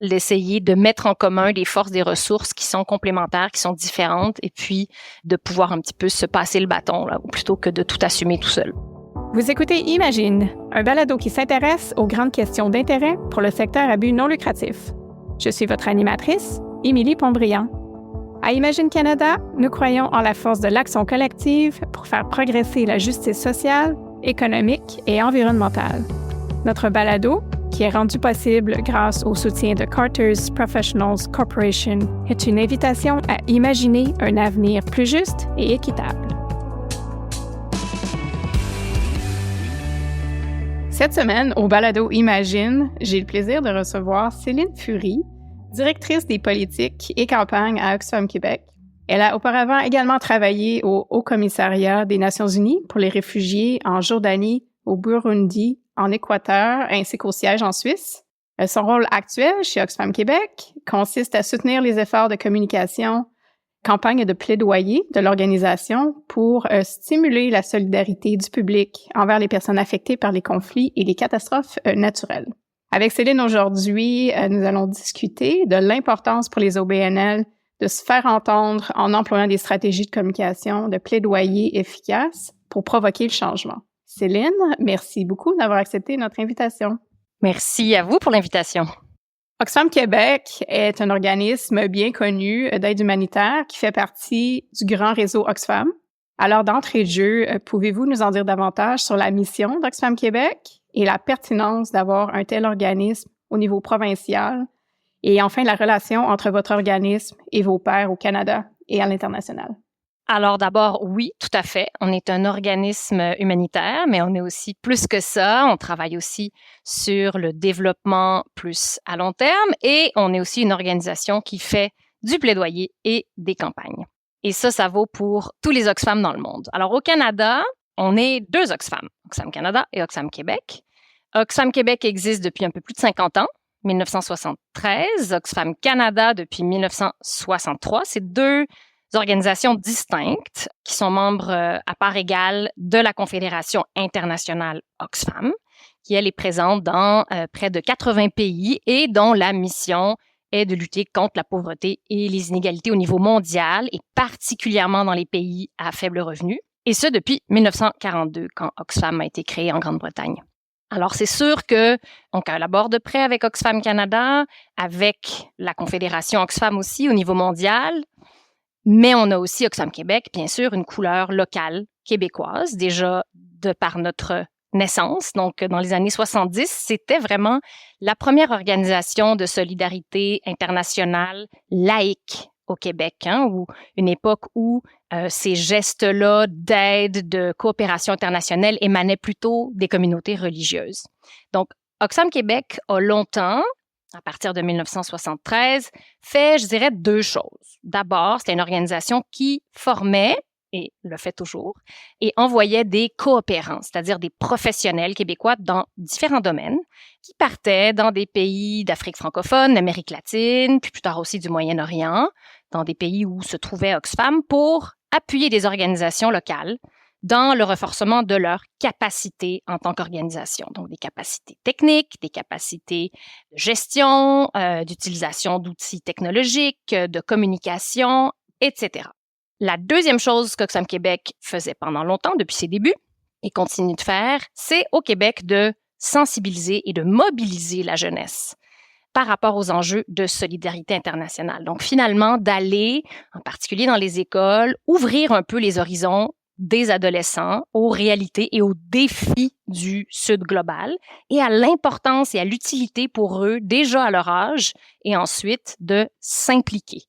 d'essayer de mettre en commun des forces, des ressources qui sont complémentaires, qui sont différentes, et puis de pouvoir un petit peu se passer le bâton, là, plutôt que de tout assumer tout seul. Vous écoutez Imagine, un balado qui s'intéresse aux grandes questions d'intérêt pour le secteur à but non lucratif. Je suis votre animatrice, Émilie Pontbriand. À Imagine Canada, nous croyons en la force de l'action collective pour faire progresser la justice sociale, économique et environnementale. Notre balado, qui est rendu possible grâce au soutien de Carter's Professionals Corporation, est une invitation à imaginer un avenir plus juste et équitable. Cette semaine, au balado Imagine, j'ai le plaisir de recevoir Céline Fury, directrice des politiques et campagnes à Oxfam Québec. Elle a auparavant également travaillé au Haut-Commissariat des Nations unies pour les réfugiés en Jordanie, au Burundi, en Équateur, ainsi qu'au siège en Suisse. Son rôle actuel chez Oxfam Québec consiste à soutenir les efforts de communication, campagne de plaidoyer de l'organisation pour stimuler la solidarité du public envers les personnes affectées par les conflits et les catastrophes naturelles. Avec Céline aujourd'hui, nous allons discuter de l'importance pour les OBNL de se faire entendre en employant des stratégies de communication, de plaidoyer efficaces pour provoquer le changement. Céline, merci beaucoup d'avoir accepté notre invitation. Merci à vous pour l'invitation. Oxfam Québec est un organisme bien connu d'aide humanitaire qui fait partie du grand réseau Oxfam. Alors, d'entrée de jeu, pouvez-vous nous en dire davantage sur la mission d'Oxfam Québec et la pertinence d'avoir un tel organisme au niveau provincial et enfin la relation entre votre organisme et vos pairs au Canada et à l'international? Alors d'abord, oui, tout à fait. On est un organisme humanitaire, mais on est aussi plus que ça. On travaille aussi sur le développement plus à long terme et on est aussi une organisation qui fait du plaidoyer et des campagnes. Et ça vaut pour tous les Oxfam dans le monde. Alors au Canada, on est 2 Oxfam, Oxfam Canada et Oxfam Québec. Oxfam Québec existe depuis un peu plus de 50 ans, 1973. Oxfam Canada depuis 1963. C'est 2 organisations distinctes qui sont membres à part égale de la Confédération internationale Oxfam, qui, elle, est présente dans près de 80 pays et dont la mission est de lutter contre la pauvreté et les inégalités au niveau mondial et particulièrement dans les pays à faible revenu. Et ce, depuis 1942, quand Oxfam a été créé en Grande-Bretagne. Alors, c'est sûr qu'on collabore de près avec Oxfam Canada, avec la Confédération Oxfam aussi au niveau mondial, mais on a aussi Oxfam Québec, bien sûr, une couleur locale québécoise, déjà de par notre naissance. Donc, dans les années 70, c'était vraiment la première organisation de solidarité internationale laïque au Québec, ou une époque où ces gestes-là d'aide, de coopération internationale émanaient plutôt des communautés religieuses. Donc, Oxfam Québec a longtemps, à partir de 1973, fait, je dirais, 2 choses. D'abord, c'était une organisation qui formait, et le fait toujours, et envoyait des coopérants, c'est-à-dire des professionnels québécois dans différents domaines, qui partaient dans des pays d'Afrique francophone, d'Amérique latine, puis plus tard aussi du Moyen-Orient, dans des pays où se trouvait Oxfam, pour appuyer des organisations locales dans le renforcement de leurs capacités en tant qu'organisation. Donc, des capacités techniques, des capacités de gestion, d'utilisation d'outils technologiques, de communication, etc. La deuxième chose qu'Oxfam Québec faisait pendant longtemps, depuis ses débuts, et continue de faire, c'est au Québec de sensibiliser et de mobiliser la jeunesse par rapport aux enjeux de solidarité internationale. Donc, finalement, d'aller, en particulier dans les écoles, ouvrir un peu les horizons des adolescents aux réalités et aux défis du Sud global et à l'importance et à l'utilité pour eux, déjà à leur âge, et ensuite de s'impliquer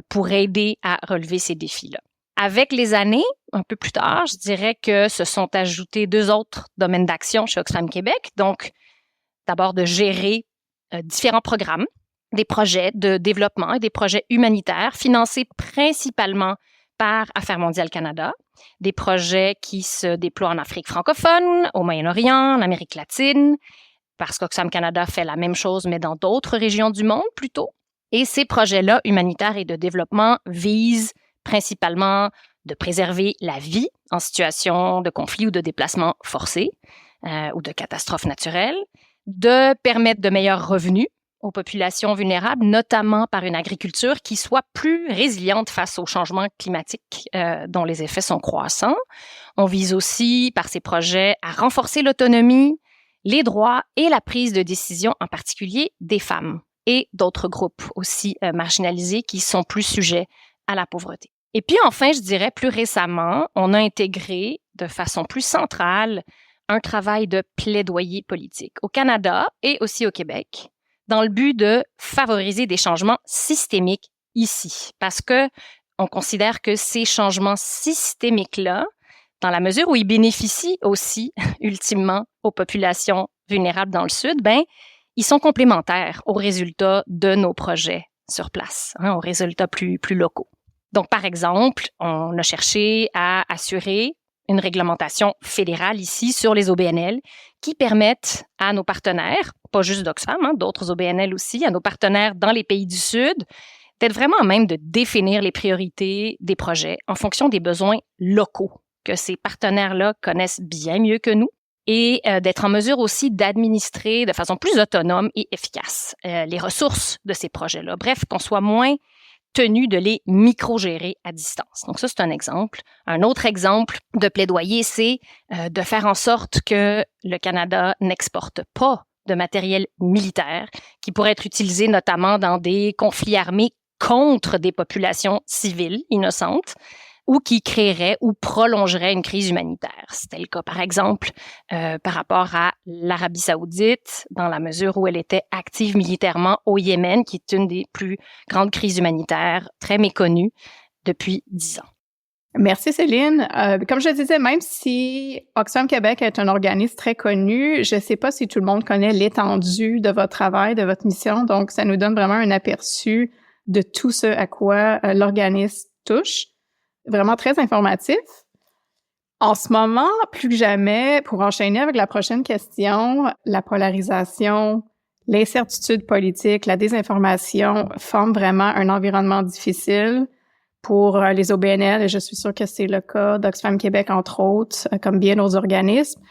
pour aider à relever ces défis-là. Avec les années, un peu plus tard, je dirais que se sont ajoutés 2 autres domaines d'action chez Oxfam Québec. Donc, d'abord de gérer différents programmes, des projets de développement et des projets humanitaires financés principalement par Affaires mondiales Canada, des projets qui se déploient en Afrique francophone, au Moyen-Orient, en Amérique latine, parce qu'Oxfam Canada fait la même chose, mais dans d'autres régions du monde plutôt. Et ces projets-là, humanitaires et de développement, visent principalement de préserver la vie en situation de conflit ou de déplacement forcé ou de catastrophe naturelle, de permettre de meilleurs revenus aux populations vulnérables, notamment par une agriculture qui soit plus résiliente face aux changements climatiques dont les effets sont croissants. On vise aussi, par ces projets, à renforcer l'autonomie, les droits et la prise de décision, en particulier des femmes et d'autres groupes aussi marginalisés qui sont plus sujets à la pauvreté. Et puis enfin, je dirais plus récemment, on a intégré de façon plus centrale un travail de plaidoyer politique au Canada et aussi au Québec, dans le but de favoriser des changements systémiques ici, parce que on considère que ces changements systémiques-là, dans la mesure où ils bénéficient aussi ultimement aux populations vulnérables dans le Sud, ils sont complémentaires aux résultats de nos projets sur place, aux résultats plus locaux. Donc, par exemple, on a cherché à assurer une réglementation fédérale ici sur les OBNL qui permettent à nos partenaires, pas juste d'Oxfam, d'autres OBNL aussi, à nos partenaires dans les pays du Sud, d'être vraiment à même de définir les priorités des projets en fonction des besoins locaux que ces partenaires-là connaissent bien mieux que nous et d'être en mesure aussi d'administrer de façon plus autonome et efficace les ressources de ces projets-là. Bref, qu'on soit moins tenu de les micro-gérer à distance. Donc ça, c'est un exemple. Un autre exemple de plaidoyer, c'est de faire en sorte que le Canada n'exporte pas de matériel militaire qui pourrait être utilisé notamment dans des conflits armés contre des populations civiles innocentes ou qui créerait ou prolongerait une crise humanitaire. C'était le cas, par exemple, par rapport à l'Arabie saoudite, dans la mesure où elle était active militairement au Yémen, qui est une des plus grandes crises humanitaires très méconnues depuis 10 ans. Merci Céline. Comme je le disais, même si Oxfam Québec est un organisme très connu, je ne sais pas si tout le monde connaît l'étendue de votre travail, de votre mission, donc ça nous donne vraiment un aperçu de tout ce à quoi l'organisme touche. Vraiment très informatif. En ce moment, plus que jamais, pour enchaîner avec la prochaine question, la polarisation, l'incertitude politique, la désinformation forment vraiment un environnement difficile pour les OBNL, et je suis sûre que c'est le cas d'Oxfam Québec, entre autres, comme bien d'autres organismes,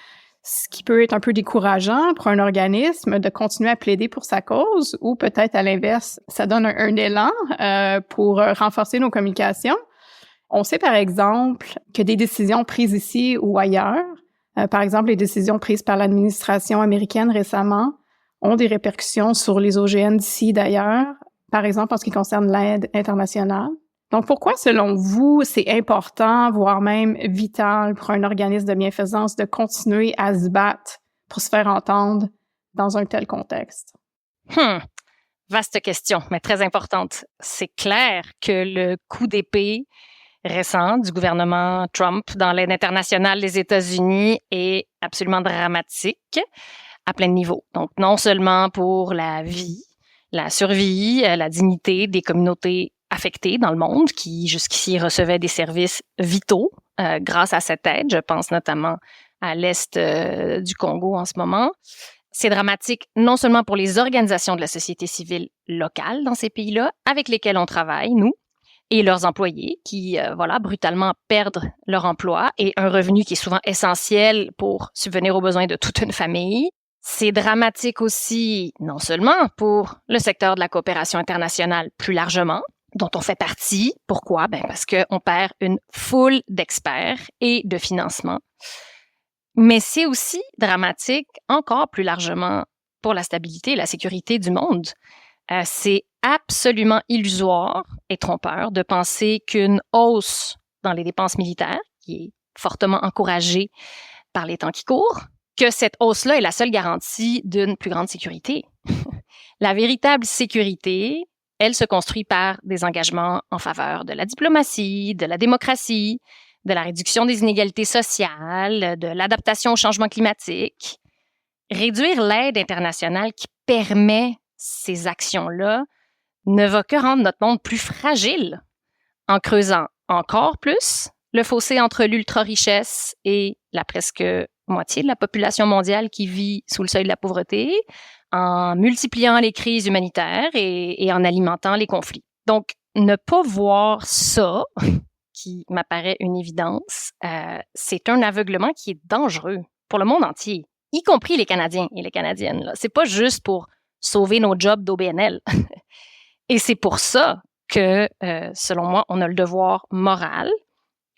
ce qui peut être un peu décourageant pour un organisme de continuer à plaider pour sa cause, ou peut-être à l'inverse, ça donne un élan pour renforcer nos communications. On sait, par exemple, que des décisions prises ici ou ailleurs, par exemple, les décisions prises par l'administration américaine récemment, ont des répercussions sur les OGN d'ici d'ailleurs, par exemple en ce qui concerne l'aide internationale. Donc, pourquoi, selon vous, c'est important, voire même vital pour un organisme de bienfaisance de continuer à se battre pour se faire entendre dans un tel contexte? Vaste question, mais très importante. C'est clair que le coup d'épée récent du gouvernement Trump dans l'aide internationale des États-Unis est absolument dramatique à plein de niveaux. Donc, non seulement pour la vie, la survie, la dignité des communautés affectées dans le monde qui jusqu'ici recevaient des services vitaux grâce à cette aide. Je pense notamment à l'est du Congo en ce moment. C'est dramatique non seulement pour les organisations de la société civile locale dans ces pays-là avec lesquelles on travaille, nous, et leurs employés qui, brutalement perdent leur emploi et un revenu qui est souvent essentiel pour subvenir aux besoins de toute une famille. C'est dramatique aussi, non seulement pour le secteur de la coopération internationale plus largement, dont on fait partie. Pourquoi? Parce qu'on perd une foule d'experts et de financement. Mais c'est aussi dramatique, encore plus largement, pour la stabilité et la sécurité du monde. C'est absolument illusoire et trompeur de penser qu'une hausse dans les dépenses militaires, qui est fortement encouragée par les temps qui courent, que cette hausse-là est la seule garantie d'une plus grande sécurité. La véritable sécurité, elle se construit par des engagements en faveur de la diplomatie, de la démocratie, de la réduction des inégalités sociales, de l'adaptation au changement climatique. Réduire l'aide internationale qui permet ces actions-là ne va que rendre notre monde plus fragile en creusant encore plus le fossé entre l'ultra-richesse et la presque moitié de la population mondiale qui vit sous le seuil de la pauvreté, en multipliant les crises humanitaires et en alimentant les conflits. Donc, ne pas voir ça, qui m'apparaît une évidence, c'est un aveuglement qui est dangereux pour le monde entier, y compris les Canadiens et les Canadiennes. Là. C'est pas juste pour sauver nos jobs d'OBNL. Et c'est pour ça que, selon moi, on a le devoir moral,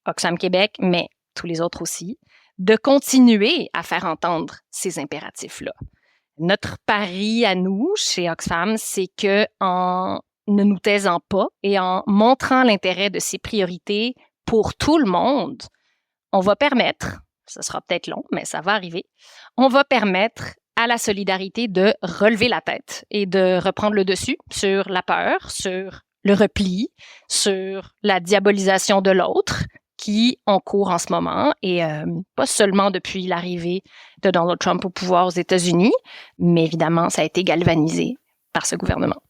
Oxfam Québec, mais tous les autres aussi, de continuer à faire entendre ces impératifs-là. Notre pari à nous, chez Oxfam, c'est que en ne nous taisant pas et en montrant l'intérêt de ces priorités pour tout le monde, on va permettre, ce sera peut-être long, mais ça va arriver, on va permettre à la solidarité de relever la tête et de reprendre le dessus sur la peur, sur le repli, sur la diabolisation de l'autre qui ont cours en ce moment et pas seulement depuis l'arrivée de Donald Trump au pouvoir aux États-Unis, mais évidemment, ça a été galvanisé par ce gouvernement.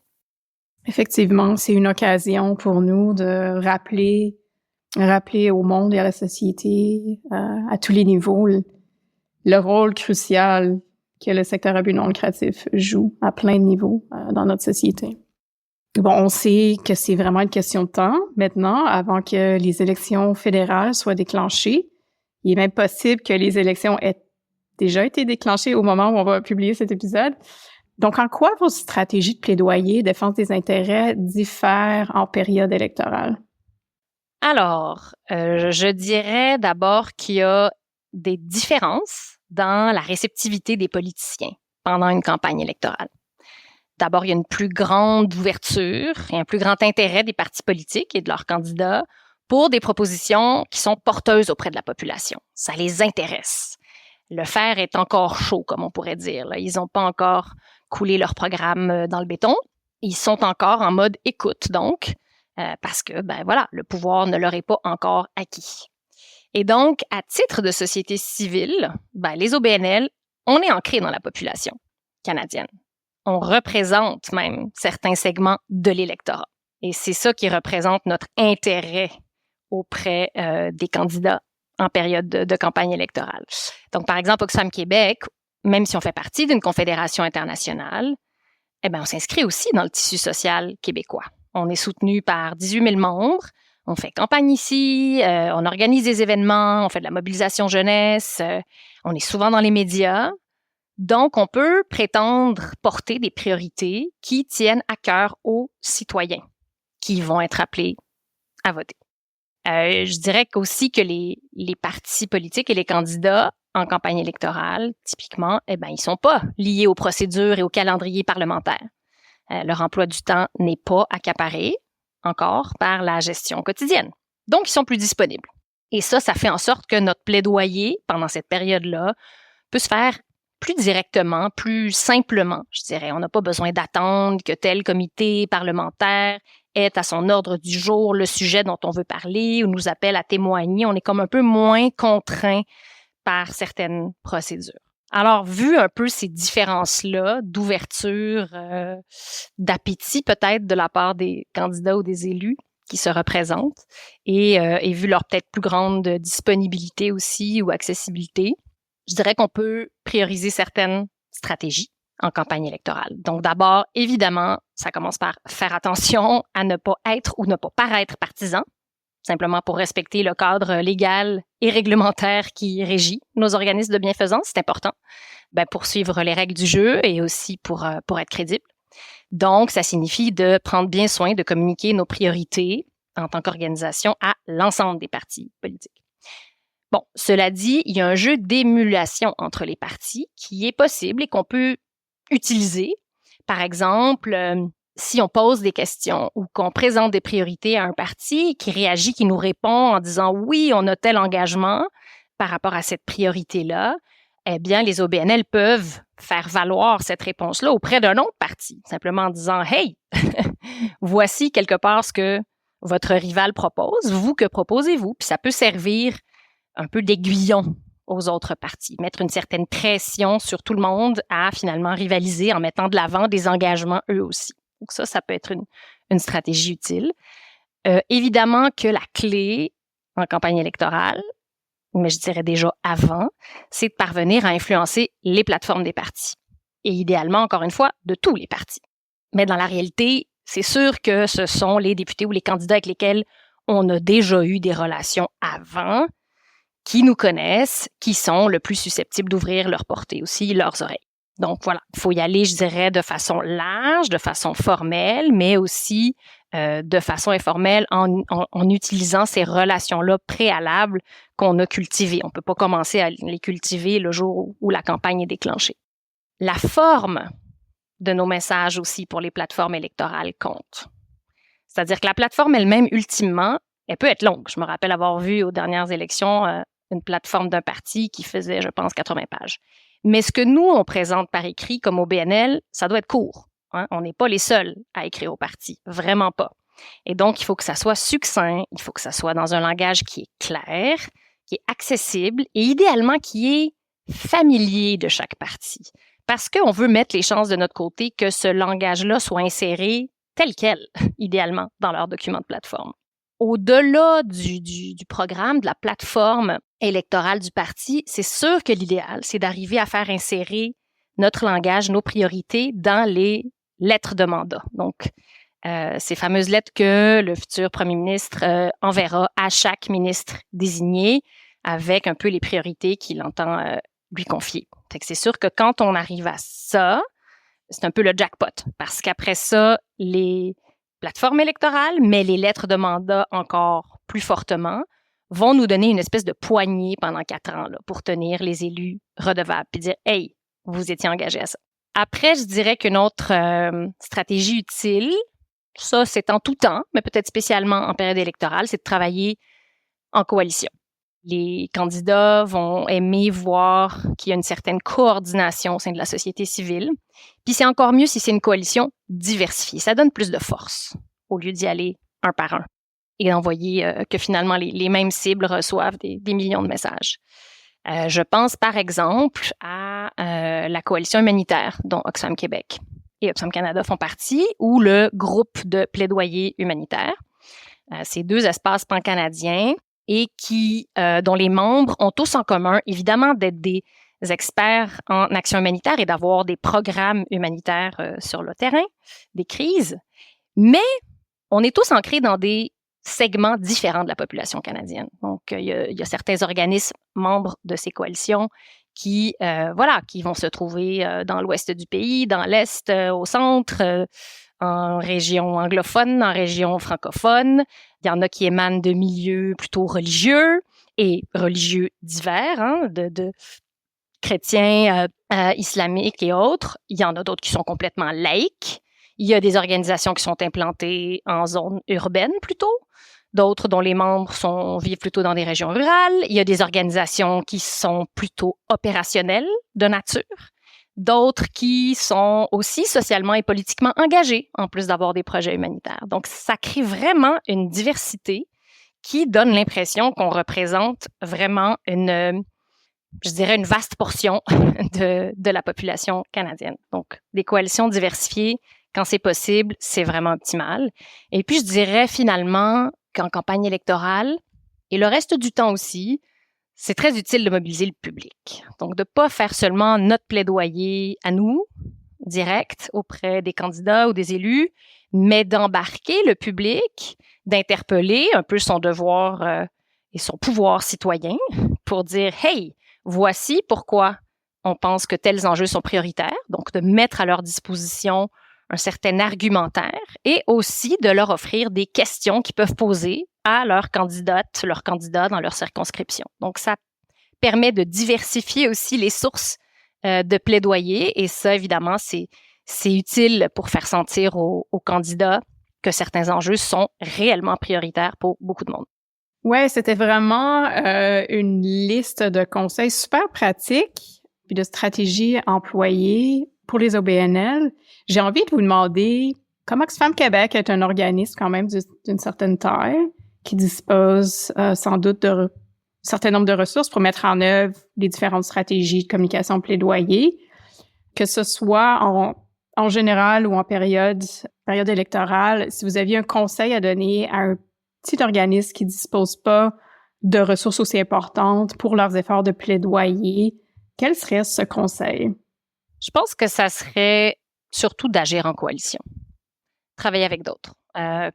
Effectivement, c'est une occasion pour nous de rappeler au monde et à la société, à tous les niveaux, le rôle crucial que le secteur à but non lucratif joue à plein de niveaux dans notre société. Bon, on sait que c'est vraiment une question de temps maintenant, avant que les élections fédérales soient déclenchées. Il est même possible que les élections aient déjà été déclenchées au moment où on va publier cet épisode. Donc, en quoi vos stratégies de plaidoyer, défense des intérêts diffèrent en période électorale? Alors, je dirais d'abord qu'il y a des différences dans la réceptivité des politiciens pendant une campagne électorale. D'abord, il y a une plus grande ouverture et un plus grand intérêt des partis politiques et de leurs candidats pour des propositions qui sont porteuses auprès de la population. Ça les intéresse. Le fer est encore chaud, comme on pourrait dire. Ils n'ont pas encore coulé leur programme dans le béton. Ils sont encore en mode écoute, donc, parce que, le pouvoir ne leur est pas encore acquis. Et donc, à titre de société civile, les OBNL, on est ancré dans la population canadienne. On représente même certains segments de l'électorat. Et c'est ça qui représente notre intérêt auprès des candidats en période de campagne électorale. Donc, par exemple, Oxfam Québec, même si on fait partie d'une confédération internationale, on s'inscrit aussi dans le tissu social québécois. On est soutenu par 18 000 membres, on fait campagne ici, on organise des événements, on fait de la mobilisation jeunesse, on est souvent dans les médias. Donc, on peut prétendre porter des priorités qui tiennent à cœur aux citoyens qui vont être appelés à voter. Je dirais aussi que les partis politiques et les candidats en campagne électorale, typiquement, ils sont pas liés aux procédures et au calendrier parlementaire. Leur emploi du temps n'est pas accaparé encore par la gestion quotidienne. Donc, ils sont plus disponibles. Et ça fait en sorte que notre plaidoyer pendant cette période-là peut se faire plus directement, plus simplement, je dirais. On n'a pas besoin d'attendre que tel comité parlementaire ait à son ordre du jour le sujet dont on veut parler ou nous appelle à témoigner. On est comme un peu moins contraint par certaines procédures. Alors, vu un peu ces différences-là d'ouverture, d'appétit peut-être de la part des candidats ou des élus qui se représentent et vu leur peut-être plus grande disponibilité aussi ou accessibilité, je dirais qu'on peut prioriser certaines stratégies en campagne électorale. Donc d'abord, évidemment, ça commence par faire attention à ne pas être ou ne pas paraître partisan, simplement pour respecter le cadre légal et réglementaire qui régit nos organismes de bienfaisance, c'est important, pour suivre les règles du jeu et aussi pour être crédible. Donc, ça signifie de prendre bien soin de communiquer nos priorités en tant qu'organisation à l'ensemble des partis politiques. Bon, cela dit, il y a un jeu d'émulation entre les partis qui est possible et qu'on peut utiliser. Par exemple, si on pose des questions ou qu'on présente des priorités à un parti qui réagit, qui nous répond en disant « oui, on a tel engagement par rapport à cette priorité-là », eh bien, les OBNL peuvent faire valoir cette réponse-là auprès d'un autre parti, simplement en disant « hey, voici quelque part ce que votre rival propose, vous, que proposez-vous? » Puis ça peut servir un peu d'aiguillon aux autres partis, mettre une certaine pression sur tout le monde à finalement rivaliser en mettant de l'avant des engagements eux aussi. Donc ça peut être une stratégie utile. Évidemment que la clé en campagne électorale, mais je dirais déjà avant, c'est de parvenir à influencer les plateformes des partis. Et idéalement, encore une fois, de tous les partis. Mais dans la réalité, c'est sûr que ce sont les députés ou les candidats avec lesquels on a déjà eu des relations avant, qui nous connaissent, qui sont le plus susceptibles d'ouvrir leur portée aussi, leurs oreilles. Donc voilà, il faut y aller, je dirais, de façon large, de façon formelle, mais aussi de façon informelle en utilisant ces relations-là préalables qu'on a cultivées. On ne peut pas commencer à les cultiver le jour où la campagne est déclenchée. La forme de nos messages aussi pour les plateformes électorales compte. C'est-à-dire que la plateforme elle-même, ultimement, elle peut être longue. Je me rappelle avoir vu aux dernières élections une plateforme d'un parti qui faisait, je pense, 80 pages. Mais ce que nous, on présente par écrit comme au BNL, ça doit être court. Hein? On n'est pas les seuls à écrire au parti, vraiment pas. Et donc, il faut que ça soit succinct, il faut que ça soit dans un langage qui est clair, qui est accessible et idéalement qui est familier de chaque parti. Parce qu'on veut mettre les chances de notre côté que ce langage-là soit inséré tel quel, idéalement, dans leur document de plateforme. Au-delà du programme, de la plateforme électorale du parti, c'est sûr que l'idéal, c'est d'arriver à faire insérer notre langage, nos priorités dans les lettres de mandat. Donc, ces fameuses lettres que le futur premier ministre enverra à chaque ministre désigné avec un peu les priorités qu'il entend lui confier. Fait que c'est sûr que quand on arrive à ça, c'est un peu le jackpot parce qu'après ça, les plateformes électorales, mais les lettres de mandat encore plus fortement, vont nous donner une espèce de poignée pendant 4 ans là, pour tenir les élus redevables et dire « Hey, vous étiez engagés à ça ». Après, je dirais qu'une autre stratégie utile, ça c'est en tout temps, mais peut-être spécialement en période électorale, c'est de travailler en coalition. Les candidats vont aimer voir qu'il y a une certaine coordination au sein de la société civile. Puis c'est encore mieux si c'est une coalition diversifiée. Ça donne plus de force au lieu d'y aller un par un et d'envoyer que finalement les mêmes cibles reçoivent des millions de messages. Je pense par exemple à la coalition humanitaire dont Oxfam Québec et Oxfam Canada font partie ou le groupe de plaidoyer humanitaire. Ces 2 espaces pan-canadiens et dont les membres ont tous en commun, évidemment, d'être des experts en action humanitaire et d'avoir des programmes humanitaires sur le terrain, des crises. Mais on est tous ancrés dans des segments différents de la population canadienne. Donc, il y a certains organismes membres de ces coalitions qui vont se trouver dans l'ouest du pays, dans l'est, au centre, en région anglophone, en région francophone. Il y en a qui émanent de milieux plutôt religieux et religieux divers, hein, de chrétiens, islamiques et autres. Il y en a d'autres qui sont complètement laïques. Il y a des organisations qui sont implantées en zone urbaine plutôt, d'autres dont les membres vivent plutôt dans des régions rurales. Il y a des organisations qui sont plutôt opérationnelles de nature. D'autres qui sont aussi socialement et politiquement engagés, en plus d'avoir des projets humanitaires. Donc, ça crée vraiment une diversité qui donne l'impression qu'on représente vraiment une vaste portion de la population canadienne. Donc, des coalitions diversifiées, quand c'est possible, c'est vraiment optimal. Et puis, je dirais finalement qu'en campagne électorale, et le reste du temps aussi, c'est très utile de mobiliser le public. Donc, de ne pas faire seulement notre plaidoyer à nous, direct, auprès des candidats ou des élus, mais d'embarquer le public, d'interpeller un peu son devoir et son pouvoir citoyen pour dire « Hey, voici pourquoi on pense que tels enjeux sont prioritaires », donc de mettre à leur disposition un certain argumentaire et aussi de leur offrir des questions qu'ils peuvent poser à leurs candidates, leurs candidats dans leur circonscription. Donc, ça permet de diversifier aussi les sources de plaidoyer et ça, évidemment, c'est utile pour faire sentir aux candidats que certains enjeux sont réellement prioritaires pour beaucoup de monde. Ouais, c'était vraiment une liste de conseils super pratiques puis de stratégies employées pour les OBNL. J'ai envie de vous demander comment Oxfam Québec est un organisme quand même d'une certaine taille qui dispose sans doute d'un certain nombre de ressources pour mettre en œuvre les différentes stratégies de communication plaidoyer, que ce soit en général ou en période électorale. Si vous aviez un conseil à donner à un petit organisme qui dispose pas de ressources aussi importantes pour leurs efforts de plaidoyer, quel serait ce conseil? Je pense que ça serait surtout d'agir en coalition, travailler avec d'autres.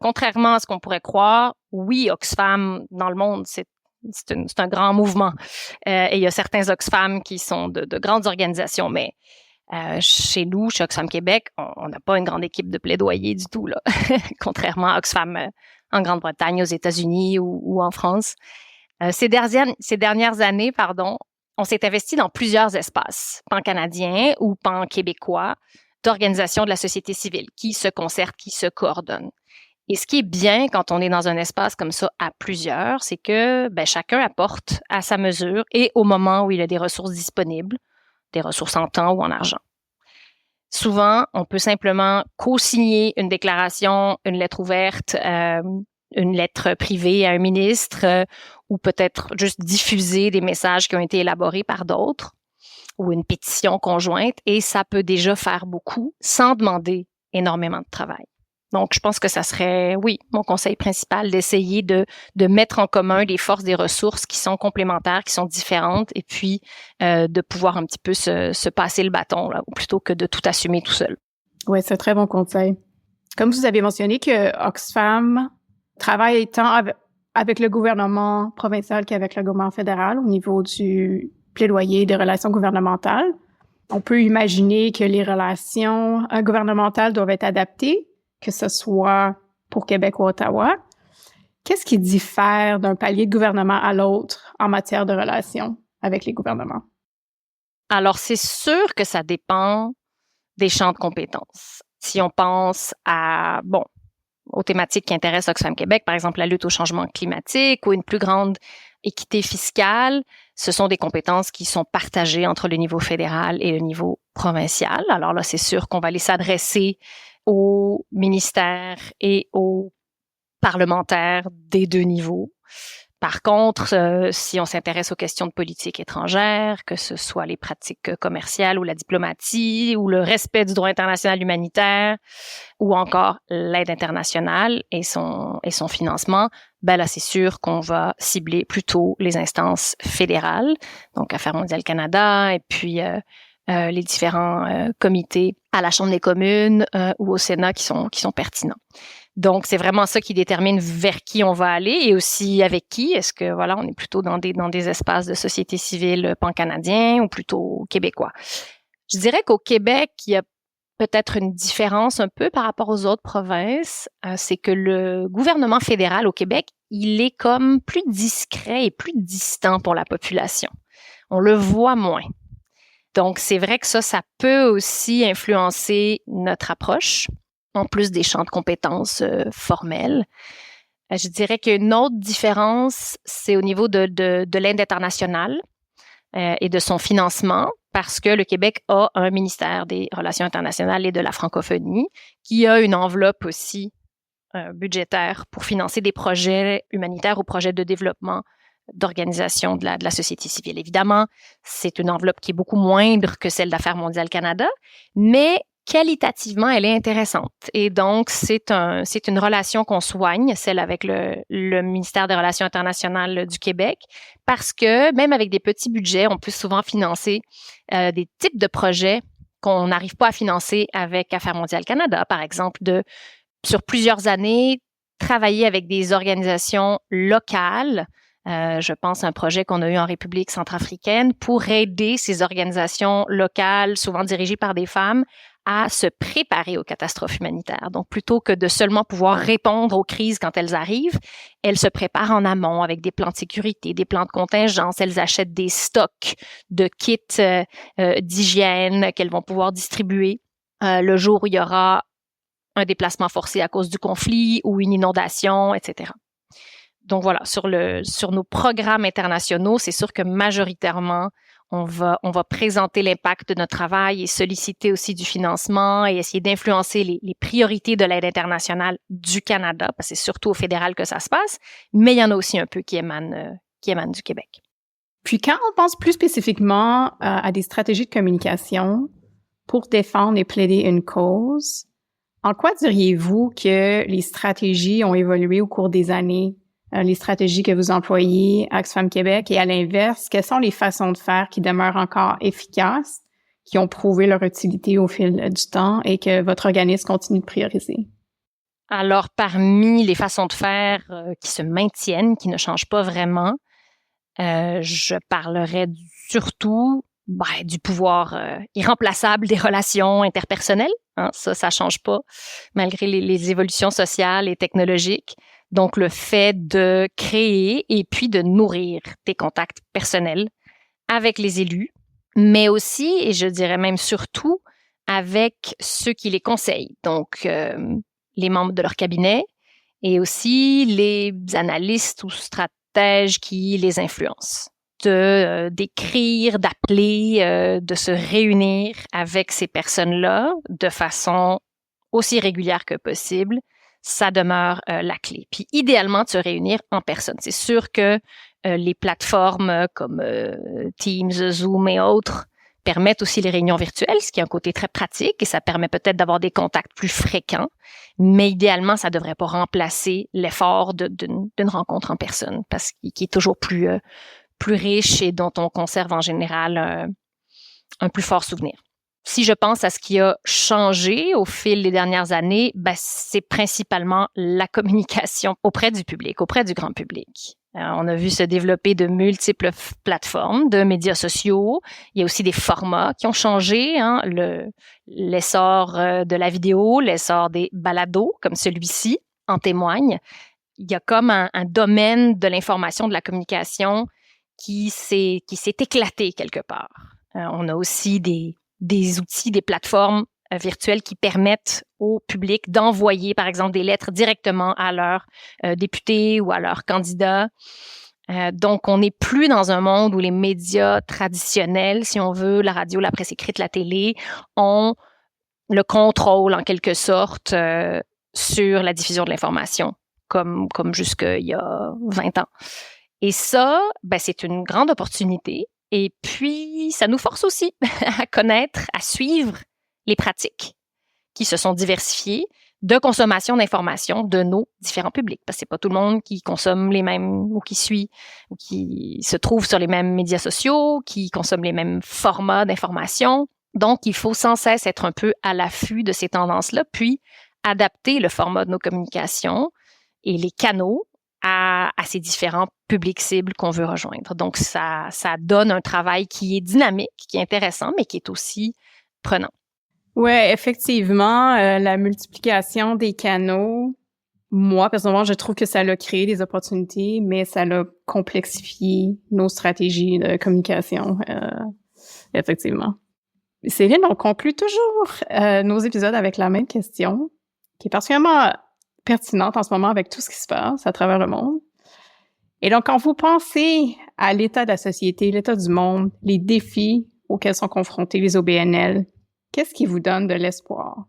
Contrairement à ce qu'on pourrait croire, oui, Oxfam, dans le monde, c'est un grand mouvement. Et il y a certains Oxfam qui sont de grandes organisations, mais Chez nous, chez Oxfam Québec, on n'a pas une grande équipe de plaidoyer du tout, là, contrairement à Oxfam en Grande-Bretagne, aux États-Unis ou en France. Ces dernières années, on s'est investi dans plusieurs espaces, pan-canadiens ou pan-québécois, d'organisations de la société civile qui se concertent, qui se coordonnent. Et ce qui est bien quand on est dans un espace comme ça à plusieurs, c'est que chacun apporte à sa mesure et au moment où il a des ressources disponibles, des ressources en temps ou en argent. Souvent, on peut simplement co-signer une déclaration, une lettre ouverte, une lettre privée à un ministre ou peut-être juste diffuser des messages qui ont été élaborés par d'autres ou une pétition conjointe et ça peut déjà faire beaucoup sans demander énormément de travail. Donc, je pense que ça serait, oui, mon conseil principal d'essayer de mettre en commun les forces des ressources qui sont complémentaires, qui sont différentes et puis de pouvoir un petit peu se passer le bâton là, plutôt que de tout assumer tout seul. Oui, c'est un très bon conseil. Comme vous avez mentionné que Oxfam travaille tant avec le gouvernement provincial qu'avec le gouvernement fédéral au niveau du plaidoyer des relations gouvernementales, on peut imaginer que les relations gouvernementales doivent être adaptées, que ce soit pour Québec ou Ottawa. Qu'est-ce qui diffère d'un palier de gouvernement à l'autre en matière de relations avec les gouvernements? Alors, c'est sûr que ça dépend des champs de compétences. Si on pense aux thématiques qui intéressent Oxfam Québec, par exemple la lutte au changement climatique ou une plus grande équité fiscale, ce sont des compétences qui sont partagées entre le niveau fédéral et le niveau provincial. Alors là, c'est sûr qu'on va aller s'adresser aux ministères et aux parlementaires des deux niveaux. Par contre, si on s'intéresse aux questions de politique étrangère, que ce soit les pratiques commerciales ou la diplomatie ou le respect du droit international humanitaire ou encore l'aide internationale et son financement, là, c'est sûr qu'on va cibler plutôt les instances fédérales, donc Affaires mondiales Canada et puis les différents comités à la Chambre des communes ou au Sénat qui sont pertinents. Donc, c'est vraiment ça qui détermine vers qui on va aller et aussi avec qui. Est-ce que, on est plutôt dans des espaces de société civile pan-canadiens ou plutôt québécois? Je dirais qu'au Québec, il y a peut-être une différence un peu par rapport aux autres provinces. C'est que le gouvernement fédéral au Québec, il est comme plus discret et plus distant pour la population. On le voit moins. Donc, c'est vrai que ça peut aussi influencer notre approche, en plus des champs de compétences formels. Je dirais qu'une autre différence, c'est au niveau de l'aide internationale et de son financement, parce que le Québec a un ministère des Relations internationales et de la francophonie qui a une enveloppe aussi budgétaire pour financer des projets humanitaires ou projets de développement d'organisation de la société civile. Évidemment, c'est une enveloppe qui est beaucoup moindre que celle d'Affaires mondiales Canada, mais qualitativement, elle est intéressante. Et donc, c'est une relation qu'on soigne, celle avec le ministère des Relations internationales du Québec, parce que même avec des petits budgets, on peut souvent financer des types de projets qu'on n'arrive pas à financer avec Affaires mondiales Canada, par exemple, sur plusieurs années, travailler avec des organisations locales. Je pense à un projet qu'on a eu en République centrafricaine pour aider ces organisations locales, souvent dirigées par des femmes, à se préparer aux catastrophes humanitaires. Donc, plutôt que de seulement pouvoir répondre aux crises quand elles arrivent, elles se préparent en amont avec des plans de sécurité, des plans de contingence. Elles achètent des stocks de kits d'hygiène qu'elles vont pouvoir distribuer le jour où il y aura un déplacement forcé à cause du conflit ou une inondation, etc. Donc voilà, sur nos programmes internationaux, c'est sûr que majoritairement, on va présenter l'impact de notre travail et solliciter aussi du financement et essayer d'influencer les priorités de l'aide internationale du Canada, parce que c'est surtout au fédéral que ça se passe, mais il y en a aussi un peu qui émanent du Québec. Puis quand on pense plus spécifiquement à des stratégies de communication pour défendre et plaider une cause, en quoi diriez-vous que les stratégies ont évolué au cours des années? Les stratégies que vous employez à Oxfam Québec et à l'inverse, quelles sont les façons de faire qui demeurent encore efficaces, qui ont prouvé leur utilité au fil du temps et que votre organisme continue de prioriser? Alors, parmi les façons de faire qui se maintiennent, qui ne changent pas vraiment, je parlerai surtout du pouvoir irremplaçable des relations interpersonnelles. Hein, ça change pas, malgré les évolutions sociales et technologiques. Donc, le fait de créer et puis de nourrir tes contacts personnels avec les élus, mais aussi, et je dirais même surtout, avec ceux qui les conseillent. Donc, les membres de leur cabinet et aussi les analystes ou stratèges qui les influencent. D'écrire, d'appeler, de se réunir avec ces personnes-là de façon aussi régulière que possible, ça demeure la clé. Puis idéalement, de se réunir en personne. C'est sûr que les plateformes comme Teams, Zoom et autres permettent aussi les réunions virtuelles, ce qui a un côté très pratique et ça permet peut-être d'avoir des contacts plus fréquents, mais idéalement, ça ne devrait pas remplacer l'effort d'une rencontre en personne parce qu'il est toujours plus riche et dont on conserve en général un plus fort souvenir. Si je pense à ce qui a changé au fil des dernières années, c'est principalement la communication auprès du public, auprès du grand public. On a vu se développer de multiples plateformes de médias sociaux. Il y a aussi des formats qui ont changé, hein, l'essor de la vidéo, l'essor des balados comme celui-ci en témoigne. Il y a comme un domaine de l'information, de la communication qui s'est éclaté quelque part. On a aussi des outils, des plateformes virtuelles qui permettent au public d'envoyer, par exemple, des lettres directement à leurs députés ou à leurs candidats. Donc, on n'est plus dans un monde où les médias traditionnels, si on veut, la radio, la presse écrite, la télé, ont le contrôle, en quelque sorte, sur la diffusion de l'information, comme jusqu'il y a 20 ans. Et ça, c'est une grande opportunité. Et puis, ça nous force aussi à connaître, à suivre les pratiques qui se sont diversifiées de consommation d'informations de nos différents publics. Parce que c'est pas tout le monde qui consomme les mêmes ou qui suit ou qui se trouve sur les mêmes médias sociaux, qui consomme les mêmes formats d'informations. Donc, il faut sans cesse être un peu à l'affût de ces tendances-là, puis adapter le format de nos communications et les canaux à ces différents publics cibles qu'on veut rejoindre. Donc, ça donne un travail qui est dynamique, qui est intéressant, mais qui est aussi prenant. Ouais, effectivement, la multiplication des canaux, moi, personnellement, je trouve que ça a créé des opportunités, mais ça a complexifié nos stratégies de communication, effectivement. Céline, on conclut toujours nos épisodes avec la même question, qui est particulièrement pertinente en ce moment avec tout ce qui se passe à travers le monde. Et donc, quand vous pensez à l'état de la société, l'état du monde, les défis auxquels sont confrontés les OBNL, qu'est-ce qui vous donne de l'espoir?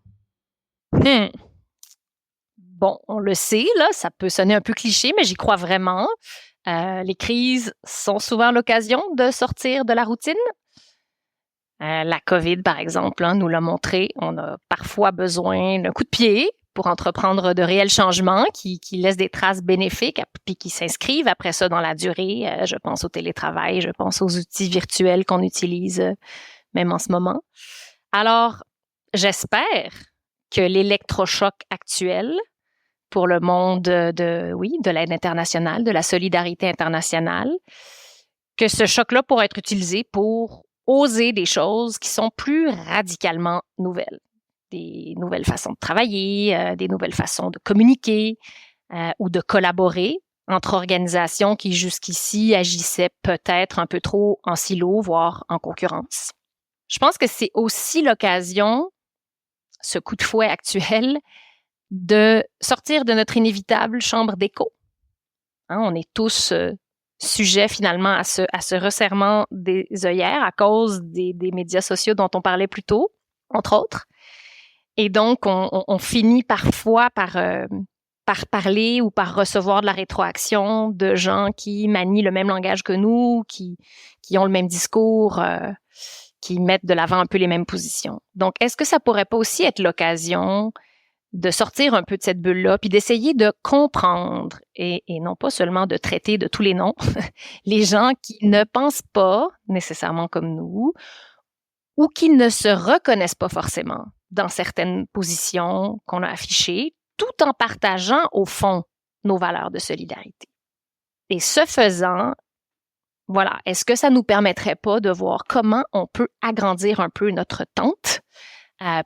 Bon, on le sait, là, ça peut sonner un peu cliché, mais j'y crois vraiment. Les crises sont souvent l'occasion de sortir de la routine. La COVID, par exemple, nous l'a montré. On a parfois besoin d'un coup de pied pour entreprendre de réels changements qui laissent des traces bénéfiques puis qui s'inscrivent après ça dans la durée. Je pense au télétravail, je pense aux outils virtuels qu'on utilise même en ce moment. Alors, j'espère que l'électrochoc actuel pour le monde de l'aide internationale, de la solidarité internationale, que ce choc-là pourra être utilisé pour oser des choses qui sont plus radicalement nouvelles. Des nouvelles façons de travailler, des nouvelles façons de communiquer ou de collaborer entre organisations qui jusqu'ici agissaient peut-être un peu trop en silo, voire en concurrence. Je pense que c'est aussi l'occasion, ce coup de fouet actuel, de sortir de notre inévitable chambre d'écho. Hein, on est tous sujets finalement à ce resserrement des œillères à cause des médias sociaux dont on parlait plus tôt, entre autres. Et donc, on finit parfois par parler ou par recevoir de la rétroaction de gens qui manient le même langage que nous, qui ont le même discours, qui mettent de l'avant un peu les mêmes positions. Donc, est-ce que ça pourrait pas aussi être l'occasion de sortir un peu de cette bulle-là, puis d'essayer de comprendre, et non pas seulement de traiter de tous les noms, les gens qui ne pensent pas nécessairement comme nous, ou qui ne se reconnaissent pas forcément dans certaines positions qu'on a affichées, tout en partageant, au fond, nos valeurs de solidarité. Et ce faisant, Voilà. Est-ce que ça nous permettrait pas de voir comment on peut agrandir un peu notre tente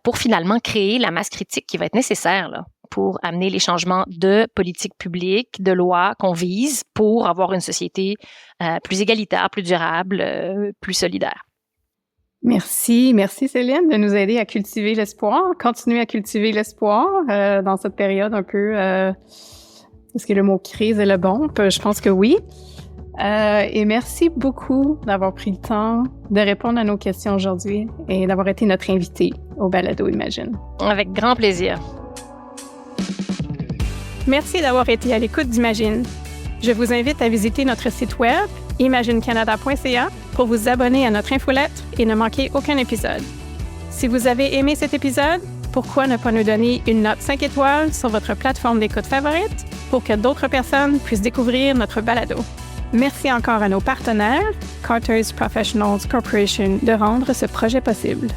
pour finalement créer la masse critique qui va être nécessaire là, pour amener les changements de politique publique, de loi qu'on vise pour avoir une société plus égalitaire, plus durable, plus solidaire. Merci Céline de nous aider à cultiver l'espoir, continuer à cultiver l'espoir dans cette période un peu. Est-ce que le mot crise est le bon? Je pense que oui. Et merci beaucoup d'avoir pris le temps de répondre à nos questions aujourd'hui et d'avoir été notre invité au Balado Imagine. Avec grand plaisir. Merci d'avoir été à l'écoute d'Imagine. Je vous invite à visiter notre site web imaginecanada.ca pour vous abonner à notre infolettre et ne manquer aucun épisode. Si vous avez aimé cet épisode, pourquoi ne pas nous donner une note 5 étoiles sur votre plateforme d'écoute favorite pour que d'autres personnes puissent découvrir notre balado. Merci encore à nos partenaires, Carter's Professionals Corporation, de rendre ce projet possible.